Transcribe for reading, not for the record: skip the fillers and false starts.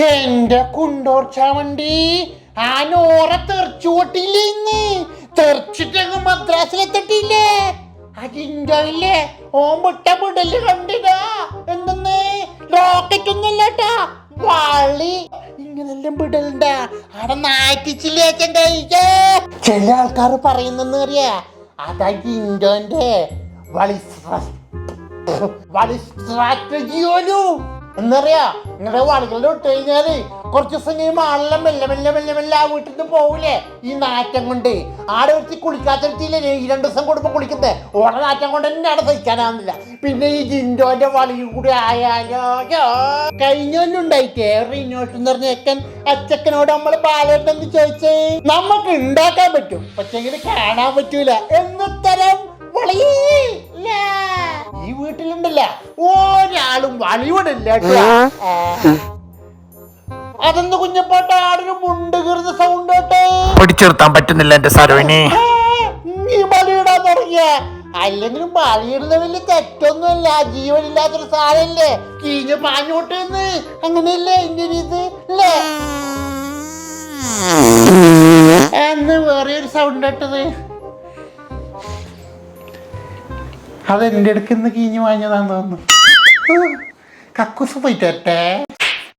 എന്റെ കുണ്ടോർച്ചാവണ്ടി ആ നോറ തെറിച്ചുകൊട്ടില്ലേ ഇന്ന് തെറിച്ചിട്ടങ്ങ് മദ്രാസിലെത്തിട്ടില്ലേ അതിന്റെ ഓൻ മുട്ട മുടല് കണ്ടിടാ എന്തെന്ന് റോക്കറ്റ് ഒന്നുമില്ലട്ടാ വളി ഇങ്ങനെല്ലാം വിടലുണ്ടാ അവിടെ നാറ്റിച്ചില്ലേ ചില ആൾക്കാർ പറയുന്നെന്ന് അറിയാ അതാ ഇൻഡോന്റെ വളി സ്ട്രാറ്റജിയോലു എന്നറിയാ നിങ്ങളുടെ വളികളിൽ ഇട്ട് കഴിഞ്ഞാല് കുറച്ച് ദിവസം കഴിയുമ്പോൾ ആളെല്ലാം മെല്ലെ ആ വീട്ടിൽ നിന്ന് പോകൂലേ ഈ നാറ്റം കൊണ്ട് ആടെ വെച്ച് കുളിക്കാത്തിരുത്തിയില്ലേ ഈ 2 ദിവസം കൂടുമ്പോ കുളിക്കുന്നേ ഓടെ നാറ്റം കൊണ്ട് തന്നെ അവിടെ സഹിക്കാനാവുന്നില്ല പിന്നെ ഈ ജിൻഡോന്റെ വളിയും കൂടി ആയാലോ കഴിഞ്ഞൊന്നും ഉണ്ടായിട്ടേ റിനോട്ട് എന്ന് പറഞ്ഞ അച്ചക്കനോട് നമ്മള് പാലെന്ന് ചോദിച്ചേ നമുക്ക് ഉണ്ടാക്കാൻ പറ്റും പക്ഷെങ്കിൽ കാണാൻ പറ്റൂല എന്നത്തരം ഈ വീട്ടിലുണ്ടല്ല ഒരാളും വളിവിടില്ല. അതെന്ത് കുഞ്ഞപ്പാട്ട ആടിന് മുണ്ട് കീറുന്ന സൗണ്ട് കേട്ടെ പിടിച്ചിർത്താൻ പറ്റുന്നില്ല എന്റെ സരോവിനി. നീ ബലിയിടാൻ തുടങ്ങിയ അല്ലെങ്കിലും ബലിയിടുന്ന വലിയ തെറ്റൊന്നുമല്ല. ജീവനില്ലാത്തൊരു സാധനല്ലേ കീഞ്ഞ് പാഞ്ഞോട്ടെന്ന് അങ്ങനെയല്ലേ എന്റെ ഇത് അല്ലേ എന്ന് വേറെ ഒരു സൗണ്ട് കേട്ടത് അതെന്റെ അടുക്കുന്ന് കീഞ്ഞു വാങ്ങിയതാന്ന് തോന്നുന്നു. കക്കൂസ് പോയിട്ട് വരട്ടെ.